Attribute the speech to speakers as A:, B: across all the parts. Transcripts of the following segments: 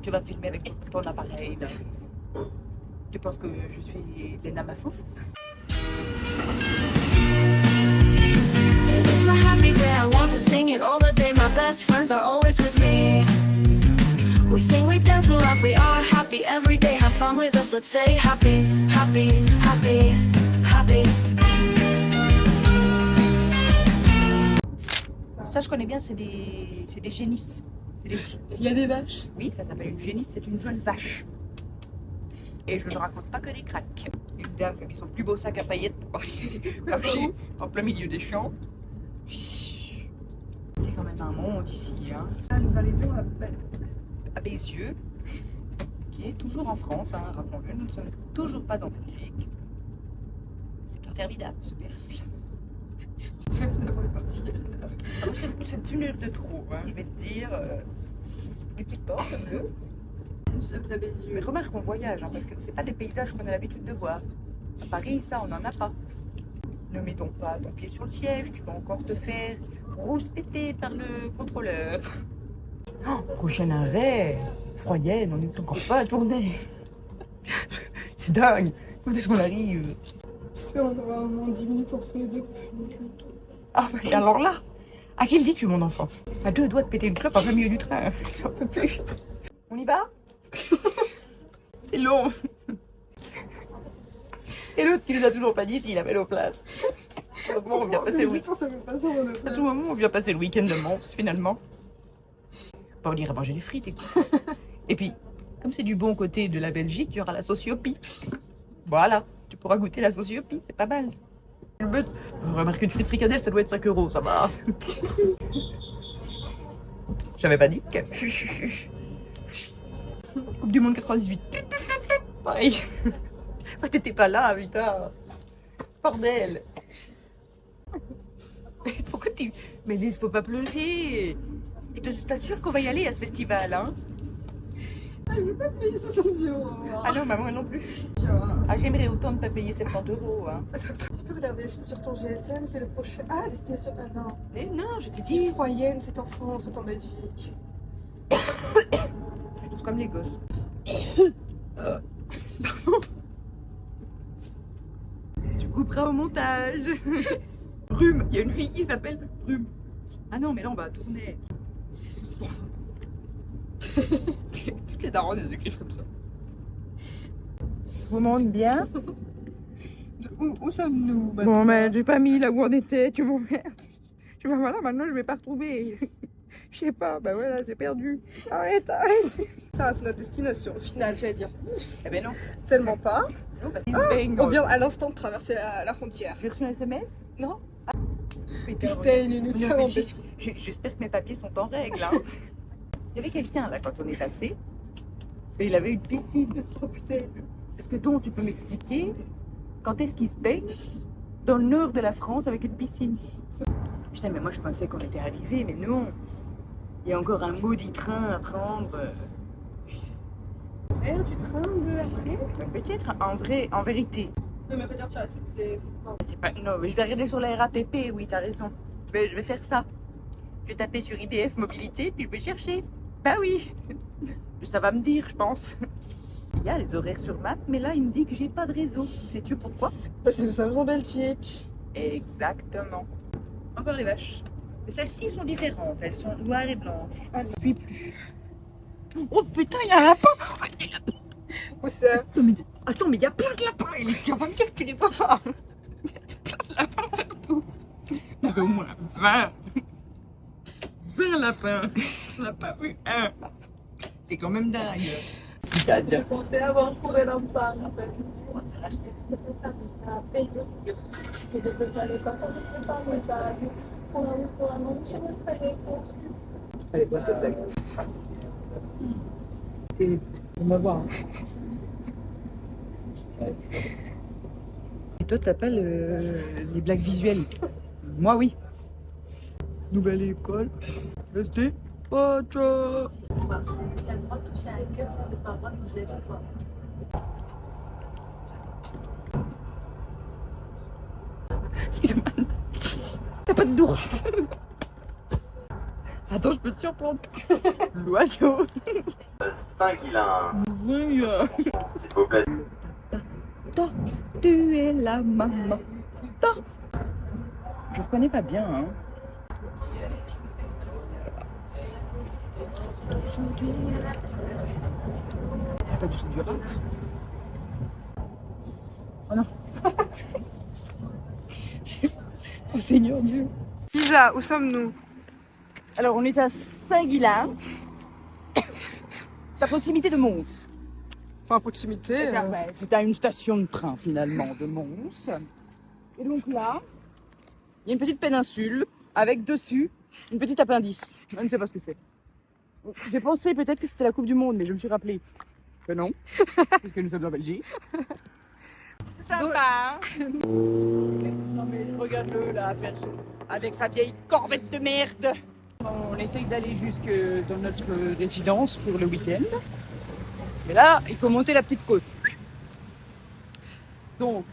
A: Tu vas me filmer avec ton appareil là. Tu penses que je suis Lena Mafouf?
B: It's my happy day, I want to sing it all the day. My best friends are always with me. We sing, we dance, we laugh, we are happy every day. Have fun with us, let's say happy, happy, happy, happy.
A: Ça, je connais bien, c'est des génisses.
C: Il y a des vaches.
A: Oui, ça s'appelle une génisse, c'est une jeune vache. Et je ne raconte pas que des cracks. Une dame qui a mis son plus beau sac à paillettes pour marcher en plein milieu des champs. C'est quand même un monde ici, hein.
C: Ah, nous arrivons
A: À Bézieux, qui est toujours en France, hein, rappelons-le, nous ne sommes toujours pas en Belgique. C'est interminable ce périple.
C: on est parti.
A: C'est une heure de trop, hein, je vais te dire. Les petites portes bleues.
C: Nous sommes à
A: Mais
C: Bézieux.
A: remarque qu'on voyage, hein, parce que c'est pas des paysages qu'on a l'habitude de voir. À Paris, ça, on n'en a pas. Ne mettons pas ton pied sur le siège, tu vas encore te faire rouspéter par le contrôleur. Oh, prochain arrêt, Froyenne, on n'est encore pas à tourner. C'est dingue, quand est-ce qu'on arrive?
C: J'espère qu'on aura au moins 10 minutes entre les deux.
A: Ah, et alors là, à quel dis-tu, mon enfant? À deux doigts de péter une clope en plein milieu du train. J'en peux plus. On y va? C'est long. Et l'autre qui nous a toujours pas dit s'il avait nos places. À tout moment, on vient passer le week-end. À tout moment, on vient passer le week-end de Mons, finalement. Bah, on ira manger des frites. Et puis, comme c'est du bon côté de la Belgique, il y aura la sociopie. Voilà, tu pourras goûter la sociopie, c'est pas mal. Le but, remarque une frite fricadelle, ça doit être 5 €, ça va. J'avais pas dit que... Coupe du monde 98. Pareil. T'étais pas là, putain. Bordel. Pourquoi tu... Mais Lise, faut pas pleurer. Je t'assure qu'on va y aller à ce festival, hein.
C: Ah, je veux pas payer 70 €.
A: Ah non, maman non plus. Ah, j'aimerais autant ne pas payer 70 €, hein.
C: Tu peux regarder sur ton GSM, c'est le prochain. Ah, destination. Ah non.
A: Mais non, je te
C: Si
A: dis.
C: Froyenne, c'est en France ou en Belgique.
A: Je tous comme les gosses. Tu couperas au montage. Rhume, il y a une fille qui s'appelle Rhume. Ah non, mais là on va tourner. Toutes les daronnes elles écrivent comme ça. Vous monte bien.
C: Où sommes-nous
A: Bon, ben j'ai pas mis là où on était, tu m'emmerdes. Tu vois, voilà, maintenant je vais pas retrouver. Je sais pas, bah voilà, c'est perdu. Arrête.
C: Ça, c'est notre destination finale, j'allais dire.
A: Eh ben non.
C: Tellement pas.
A: Non, parce qu'ils se baignent.
C: On vient à l'instant de traverser la frontière.
A: J'ai reçu un SMS.
C: Non.
A: Putain,
C: Nous sommes en Belgique.
A: j'espère que mes papiers sont en règle. Hein. Il y avait quelqu'un là quand on est passé et il avait une piscine.
C: Oh putain.
A: Est-ce que donc tu peux m'expliquer quand est-ce qu'il se baigne dans le nord de la France avec une piscine? Putain, mais moi je pensais qu'on était arrivés, mais non. Il y a encore un maudit train à prendre.
C: Air du train de après.
A: Peut-être en vérité.
C: Non mais regarde ça, c'est...
A: C'est pas... Non, mais je vais regarder sur la RATP, oui, t'as raison. Mais je vais faire ça. Je vais taper sur IDF Mobilité, puis je vais chercher. Bah oui. Ça va me dire, je pense. Il y a les horaires sur map, mais là, il me dit que j'ai pas de réseau. Sais-tu pourquoi?
C: Parce que nous sommes en Belgique.
A: Exactement. Encore les vaches. Mais celles-ci sont différentes. Elles sont noires et blanches.
C: Ah non.
A: Puis plus. Oh putain, il y a un lapin. Oh, des lapins.
C: Où ça?
A: Attends, mais il y a plein de lapins. Elise, tu vas me dire que tu les vois pas. Il y a plein de lapins partout. Il y avait au moins 20. 20 lapins. On n'a pas vu un. C'est quand même dingue. Putain.
D: Je comptais avoir trouvé l'enfant. Si je peux aller pas par mes bagues, pour annoncer le téléphone.
A: Allez, bonne cette blague. Et on va voir. Et toi, t'as pas les blagues visuelles? Moi, oui. Nouvelle école. Restez. Oh, ciao.
D: Il a le droit de toucher un cœur, c'est pas le droit de nous espoir.
A: Spiderman. T'as pas de d'ours. Attends, je peux te surprendre. L'oiseau.
E: Saint-Guilain,
A: Oui.
E: s'il vous plaît.
A: Tu es la maman. Je reconnais pas bien, hein. C'est pas du tout du rap. Oh non. Oh Seigneur Dieu.
C: Lisa, où sommes-nous?
A: Alors on est à Saint-Guilain. C'est à proximité de Mons.
C: Enfin, à proximité.
A: C'est à une station de train finalement de Mons. Et donc là, il y a une petite péninsule avec dessus une petite appendice. Je ne sais pas ce que c'est. J'ai pensé peut-être que c'était la Coupe du Monde, mais je me suis rappelé que non, puisque nous sommes en Belgique. C'est sympa, hein? Non mais regarde-le là, avec sa vieille corvette de merde. On essaye d'aller jusque dans notre résidence pour le week-end. Mais là, il faut monter la petite côte. Donc,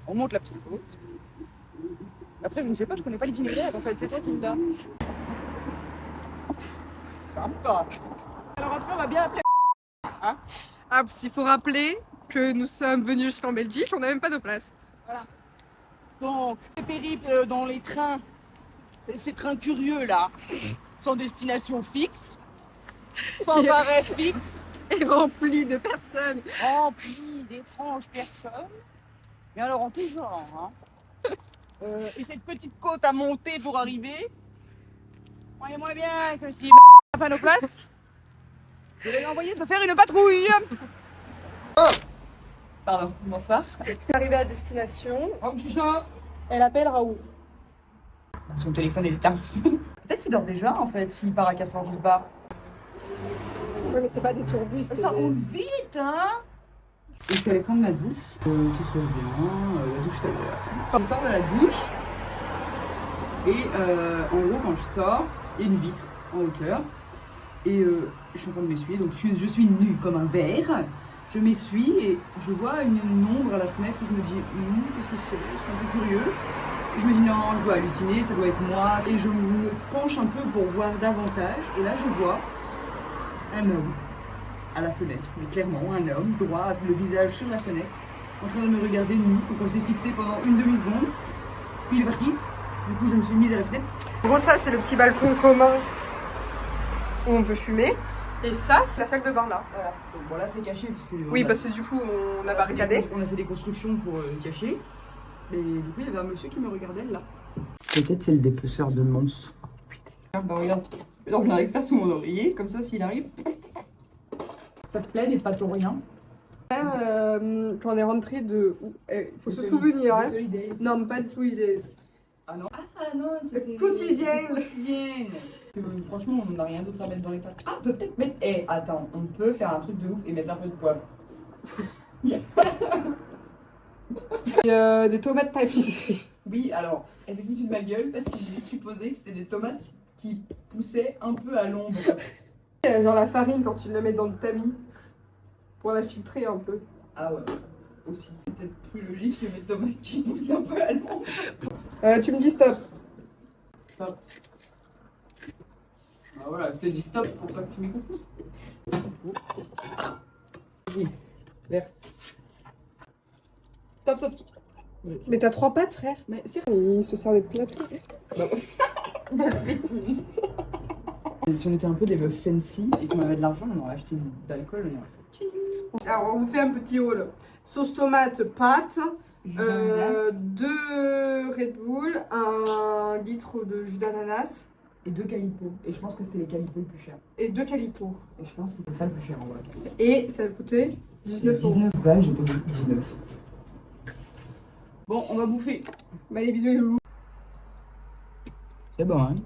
A: on monte la petite côte. Après, je ne sais pas, je connais pas l'itinéraire en fait, c'est toi qui me l'as. Sympa. Alors après, on va bien appeler. Hein?
C: Ah, parce qu'il faut rappeler que nous sommes venus jusqu'en Belgique, on n'a même pas de place.
A: Donc, les périples dans les trains, ces trains curieux là, sans destination fixe, sans arrêt fixe,
C: Et rempli de personnes.
A: remplis d'étranges personnes. Mais alors en tout genre. Hein. Et cette petite côte à monter pour arriver, voyez-moi bien que si n'a pas nos places, je vais l'envoyer se faire une patrouille. Pardon, bonsoir.
C: Arrivée à destination,
A: Oh, chicha.
C: elle appelle Raoul.
A: Son téléphone est éteint. Peut-être qu'il dort déjà en fait, s'il part à 4h du bar.
C: Ouais, mais c'est pas des tourbus.
A: Ça roule vite, hein. Et je suis allée prendre ma douche. Tout se passe bien, la douche tout à l'heure. Je sors de la douche. Et en gros, quand je sors, il y a une vitre en hauteur. Et je suis en train de m'essuyer, donc je suis nue comme un verre. Je m'essuie et je vois une ombre à la fenêtre. Je me dis, qu'est-ce que c'est? Je suis un peu curieux. Et je me dis, non, je dois halluciner, ça doit être moi. Et je me penche un peu pour voir davantage. Et là, je vois un homme à la fenêtre, mais clairement un homme droit, le visage sur la fenêtre, en train de me regarder nu. Donc on s'est fixé pendant une demi-seconde, puis il est parti. Du coup je me suis mise à la fenêtre.
C: En gros, ça, c'est le petit balcon commun où on peut fumer. Et ça, c'est la salle de bain là.
A: Voilà, donc bon là c'est caché puisque...
C: Oui, parce que du coup, on a barricadé.
A: On a fait des constructions pour cacher. Et du coup il y avait un monsieur qui me regardait là. Peut-être c'est le dépeceur de monstres. Oh, putain. Bah regarde, je vais dormir avec ça sous mon oreiller, comme ça s'il arrive. Ça te plaît des patoriens?
C: Quand on est rentré de. Il faut se souvenir, hein. Non, mais pas de Solidays.
A: Ah non, c'était
C: Quotidienne.
A: quotidienne. Franchement, on n'a rien d'autre à mettre dans les pâtes. Ah, on peut peut-être mettre. Attends, on peut faire un truc de ouf et mettre un peu de poivre.
C: Et des tomates tamisées.
A: Oui, alors, elle s'est foutue de ma gueule parce que j'ai supposé que c'était des tomates qui poussaient un peu à l'ombre.
C: Genre la farine quand tu la mets dans le tamis pour la filtrer un peu.
A: Ah ouais, aussi. C'est peut-être plus logique que mes tomates qui poussent un peu à l'ombre.
C: Tu me dis stop.
A: Stop. Ah voilà, je te dis stop pour pas que tu m'écoutes. Vas-y, verse. Stop, stop, stop.
C: Mais t'as 3 pattes, frère.
A: Mais c'est
C: Il se sert des plâtres.
A: Si on était un peu des meufs fancy et qu'on avait de l'argent, on aurait acheté de l'alcool, on aurait fait.
C: Alors, on vous fait un petit haul. Sauce tomate, pâte, 2 Red Bull, 1 litre de jus d'ananas
A: Et 2 calipots. Et je pense que c'était les calipots les plus chers.
C: et 2 calipots.
A: Et je pense que c'était ça le plus cher en vrai.
C: Et ça a coûté 19 euros.
A: 19 balles, j'ai payé 19. Bon, on va bouffer.
C: Bah, les bisous, les loulous.
A: C'est bon, hein?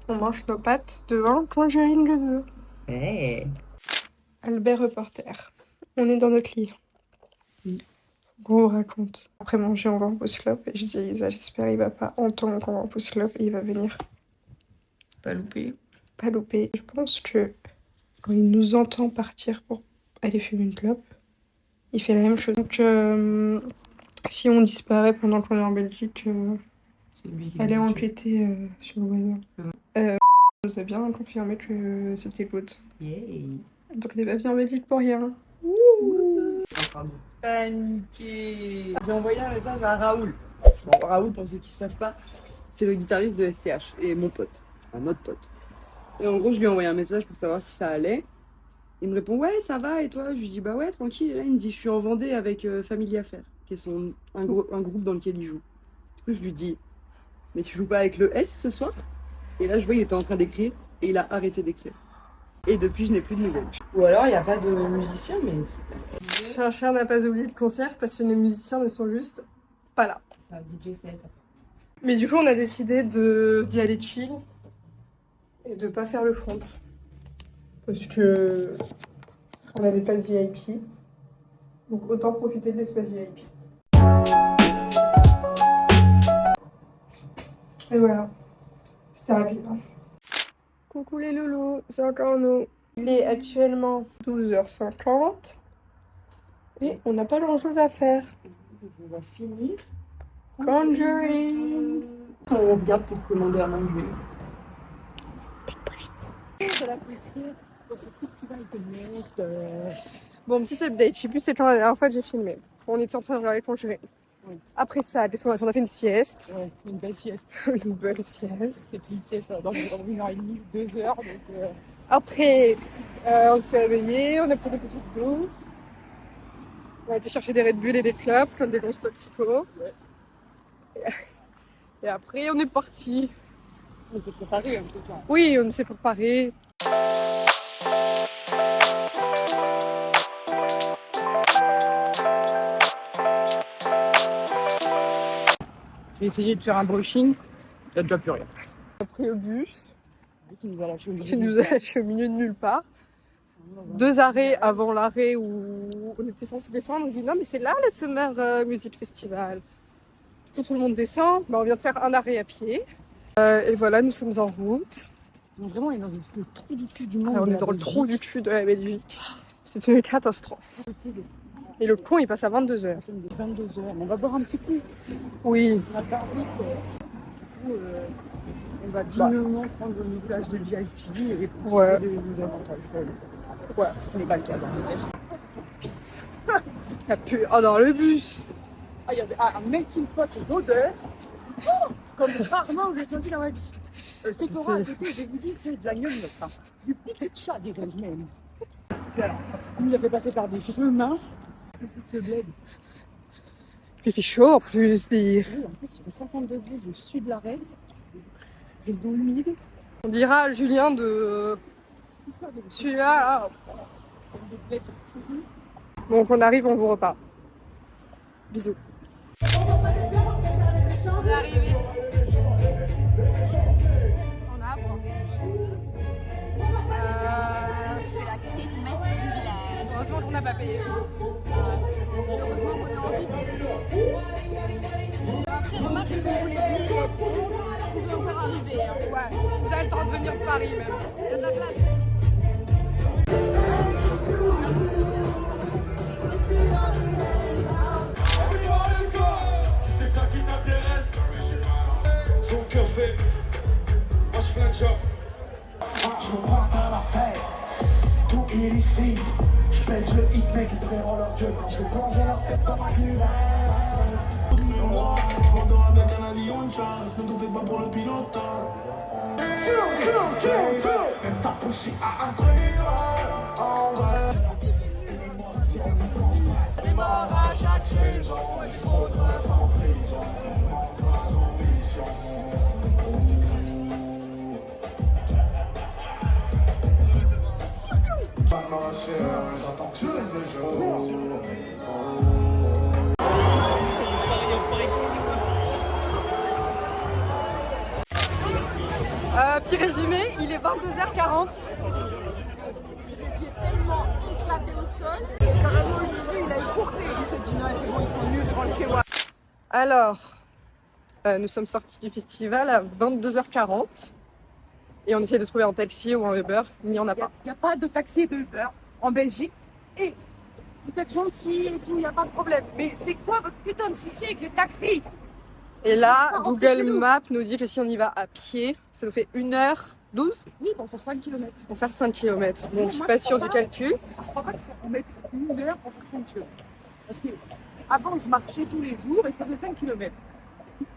C: On mange nos pâtes devant Tangerine Gazeux.
A: Hey.
C: Albert reporter. On est dans notre lit. Gros raconte. Après manger, on va en pouce clope. Et je dis à Isa, j'espère il va pas entendre qu'on va en pouce clope et il va venir.
A: Pas loupé.
C: Pas louper. Je pense que quand il nous entend partir pour aller fumer une clope, il fait la même chose. Donc, si on disparaît pendant qu'on est en Belgique,
A: C'est lui qui
C: allez
A: m'a tué.
C: enquêter sur le voisin. On nous a bien confirmé que c'était good.
A: Yay.
C: Donc on n'est pas venu en Belgique pour rien.
F: Paniqué. J'ai envoyé un message à Raoul. Bon, Raoul, pour ceux qui ne savent pas, c'est le guitariste de SCH et mon pote, un autre pote. Et en gros, je lui ai envoyé un message pour savoir si ça allait. Il me répond ouais, ça va, et toi? Je lui dis bah ouais, tranquille. Et là, il me dit je suis en Vendée avec Family Affaires, qui est un groupe dans lequel il joue. Du coup, je lui dis mais tu joues pas avec le S ce soir? Et là, je vois il était en train d'écrire et il a arrêté d'écrire. Et depuis, je n'ai plus de nouvelles. Ou alors, il n'y a pas de musicien, mais
C: Cher n'a pas oublié le concert parce que les musiciens ne sont juste pas là.
A: C'est un DJ set.
C: Mais du coup, on a décidé d'y aller chill et de pas faire le front. Parce que on a des places VIP. Donc autant profiter de l'espace VIP. Et voilà. C'était rapide. Hein. Coucou les loulous, c'est encore nous. Il est actuellement 12h50. Et on n'a pas grand chose à faire.
F: on va finir.
C: Conjuring.
F: On revient pour commander à manger.
C: De la poussière dans ce festival de merde. Bon, petit update, je sais plus c'est quand la dernière fois que j'ai filmé. On était en train de regarder Conjuring.
F: Oui.
C: Après ça, on a fait une sieste.
F: Ouais, une belle sieste.
C: Une belle sieste.
F: C'est une sieste dans 1h30, 2 heures. Donc,
C: Après, on s'est réveillé, on a pris des petites douches. On a été chercher des Red Bull et des clopes, comme des grosses toxicos.
F: Ouais.
C: Et après, on est parti.
F: on s'est préparé un peu.
C: Oui, on s'est préparé.
F: J'ai essayé de faire un brushing. Il n'y a déjà plus rien.
C: Après le bus,
F: Qui nous a lâché
C: qui nous a lâché au milieu de nulle part. 2 arrêts avant l'arrêt où on était censé descendre, on dit non mais c'est là le Summer Music Festival. Du coup tout le monde descend, on vient de faire un arrêt à pied. Et voilà, nous sommes en route.
F: Donc vraiment, on est dans le trou du cul du monde.
C: On est dans le trou du cul de la Belgique. C'est une catastrophe. Et le pont il passe à 22h.
F: C'est 22h. On va boire un petit coup.
C: Oui.
F: On a pas envie. Du coup, on va dignement prendre une plage de VIP et profiter des avantages.
C: Ouais.
F: Ce qui n'est pas le cas dans l'hiver.
C: Ça pue. Oh dans le bus.
F: Ah, il y a un melting pot d'odeur. Oh, comme rarement j'ai senti dans ma vie. Sephora à côté, je vais vous dire que c'est de la gnognotte. Hein. Du piquet de chat, dirais-je même. Et alors, on nous a fait passer par des chemins. Qu'est-ce que c'est que ce bled?
C: Il fait chaud en plus.
F: Oui, en plus, il fait 50 degrés, je suis de l'arrêt. J'ai le dos humide.
C: On dira à Julien de... Celui-là, là. Donc on arrive, on vous repart. Bisous. On est arrivé. En arbre.
D: C'est la petite messe du village.
C: Heureusement qu'on n'a pas payé.
D: Et heureusement qu'on est en ville. Après, remarque, si vous voulez venir trop longtemps, vous pouvez encore arriver. Hein.
C: Ouais, vous avez le temps de venir de Paris même.
D: Il y a de la place.
G: C'est ça qui t'intéresse. Son cœur fait. Moi je flingue genre. Je me crois dans la fête. Tout illicite. Je pèse le hit mec, ils créeront leur jeu. Je vais plonger leur fête dans ma clé. Je m'endors avec un avion de chasse. Ne te fais pas pour le pilote. Même ta poussée à un truc. En vrai. Les morts à chaque saison. Et trop de rêves en prison. J'entends tous les jours.
C: Petit résumé, il est 22h40.
D: Vous étiez tellement éclaté au sol. Carrément, le jeu, il a écourté. Il s'est dit non, c'est bon, ils sont nuls, je rentre chez moi.
C: Alors, nous sommes sortis du festival à 22h40. Et on essaie de trouver un taxi ou un Uber, mais il n'y en a pas.
F: Il n'y a pas de taxi et de Uber en Belgique. Et vous êtes gentils et tout, il n'y a pas de problème. Mais c'est quoi votre putain de souci avec les taxis?
C: Et là,
F: Pas rentrer
C: Google
F: chez nous.
C: Maps nous dit que si on y va à pied, ça nous fait 1 heure 12
D: Oui, pour faire 5 km.
C: pour faire 5 km. Bon,
D: Moi,
C: je suis
D: je
C: pas
D: crois
C: sûre du
D: pas.
C: calcul.
D: Je crois pas qu'il faut qu'on mette 1 heure pour faire 5 km. Parce que avant, je marchais tous les jours et je faisais 5 km.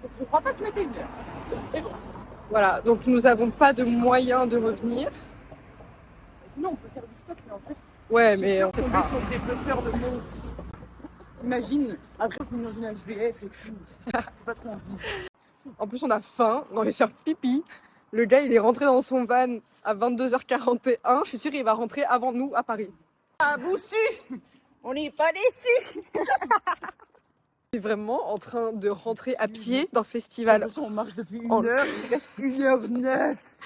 D: Donc je crois pas que je mettais 1 heure. Et bon.
C: Voilà, donc nous n'avons pas de moyen de revenir.
D: Sinon, on peut faire du stop, mais en fait,
C: Ouais,
D: j'ai
C: mais
D: peur
C: on
D: de
C: sait
D: tomber
C: pas.
D: sur des bluffeurs de mots aussi. Imagine, après, on finit dans une HVF et tout. J'ai pas trop envie.
C: En plus, on a faim, on va faire pipi. Le gars, il est rentré dans son van à 22h41. Je suis sûre qu'il va rentrer avant nous à Paris.
D: Ah, Boussu, on n'est pas déçus.
C: On est vraiment en train de rentrer à pied d'un festival
D: On marche depuis
C: En-
D: 1 heure, il reste 1h09.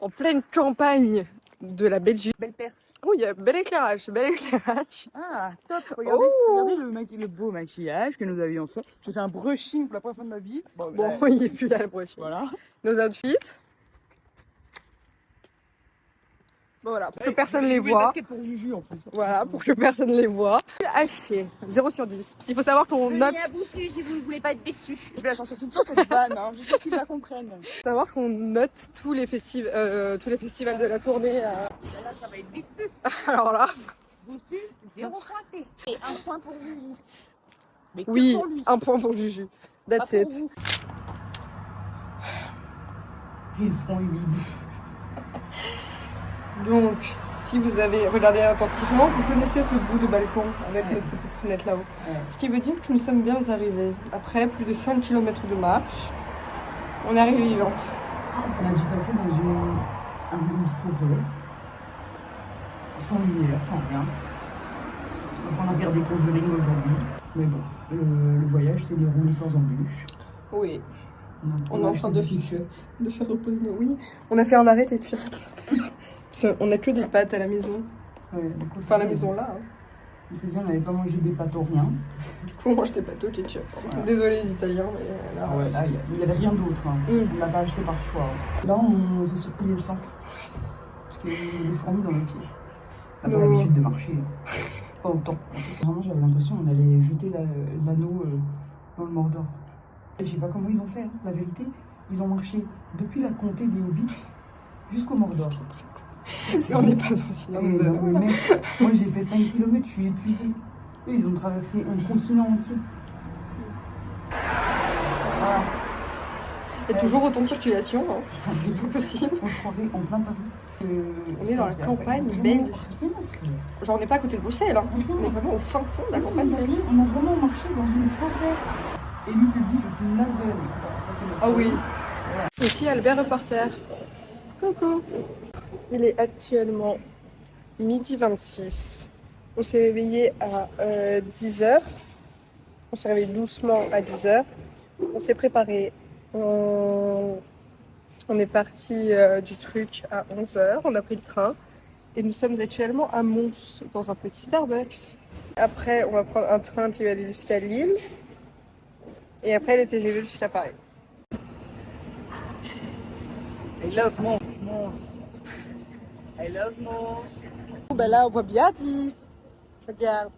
C: en pleine campagne de la Belgique.
D: Belle perf.
C: Oh, il y a bel éclairage, bel éclairage.
D: Ah, top. Regardez,
C: Oh.
D: regardez le beau maquillage que nous avions fait. J'ai fait un brushing pour la première fois de ma vie. Bon,
C: Bon, il est plus là le prochain.
D: voilà.
C: Nos outfits. Bon, voilà, pour que personne les voit.
D: Basket pour Juju en plus.
C: Voilà, pour que personne les voit. Haché, 0 sur 10. Il faut savoir qu'on note,
D: Venez à Boussu si vous ne voulez pas être déçus. Je vais la sortir tout le temps cette vanne, hein, jusqu'à ce qu'ils la comprennent.
C: tous les festivals de la tournée.
D: Là, ça va être vite vu.
C: Alors là,
D: Boussu, 0 pointé. Et 1 point pour Juju. Mais que
C: oui,
D: pour lui.
C: 1 point pour Juju.
D: Pas
C: That's
D: pour
C: it.
D: vous.
F: J'ai le front humide.
C: Donc, si vous avez regardé attentivement, vous connaissez ce bout de balcon avec notre petite fenêtre là-haut.
F: Ouais.
C: Ce qui veut dire que nous sommes bien arrivés. Après plus de 5 km de marche, on est arrivé vivante.
F: On a dû passer dans une forêt, sans lumière, sans rien. Donc on a regardé Conjuring aujourd'hui. Mais bon, le voyage s'est déroulé sans embûches.
C: Oui, On est
F: a
C: en train
F: acheté
C: de-
F: des t-shirts.
C: de faire reposer nos... Oui, on a fait un arrêt ketchup. On a que des pâtes à la maison.
F: Ouais, donc on s'est
C: Enfin, à la
F: dit-
C: maison là. Hein.
F: On s'est dit on n'allait pas manger des pâtes au rien.
C: Du coup, on mange des pâtes au ketchup.
F: Ouais.
C: Désolé les Italiens, mais là...
F: Ah ouais, là, il n'y avait rien d'autre. Hein.
C: Mm.
F: On ne l'a pas acheté par choix. Là, on fait circuler le sang. Parce qu'il y a des fourmis dans les pieds. On n'a pas
C: Non.
F: l'habitude de marcher. Hein. Pas autant. Vraiment, j'avais l'impression qu'on allait jeter l'anneau dans le Mordor. Et je sais pas comment ils ont fait, hein. La vérité. Ils ont marché depuis la comté des Hobbits jusqu'au Mordor.
C: Et on n'est pas dans une zone.
F: Mais mec, moi j'ai fait 5 km, je suis épuisée. Eux, ils ont traversé un continent entier. Voilà.
C: Il y a toujours autant de circulation, hein. C'est pas possible.
F: On se croirait en plein Paris.
C: On est dans la campagne belge.
F: Rien à faire.
C: Genre, on n'est pas à côté de Bruxelles, hein. On est vraiment au fin fond de la campagne belge.
F: On a vraiment marché dans une forêt. Élu public le plus naze de la vie. Enfin, ça, c'est notre
C: Ah oui.
F: Voilà.
C: Ici, Albert Reporter. Coucou. Il est actuellement midi 26. On s'est réveillé à 10h. On s'est réveillé doucement à 10h. On s'est préparé. On est parti du truc à 11h. On a pris le train. Et nous sommes actuellement à Mons, dans un petit Starbucks. Après, on va prendre un train qui va aller jusqu'à Lille. Et après, le TGV jusqu'à Paris.
D: I love Mons. I love Mons.
C: Oh, ben là, on voit bien dit. Regarde.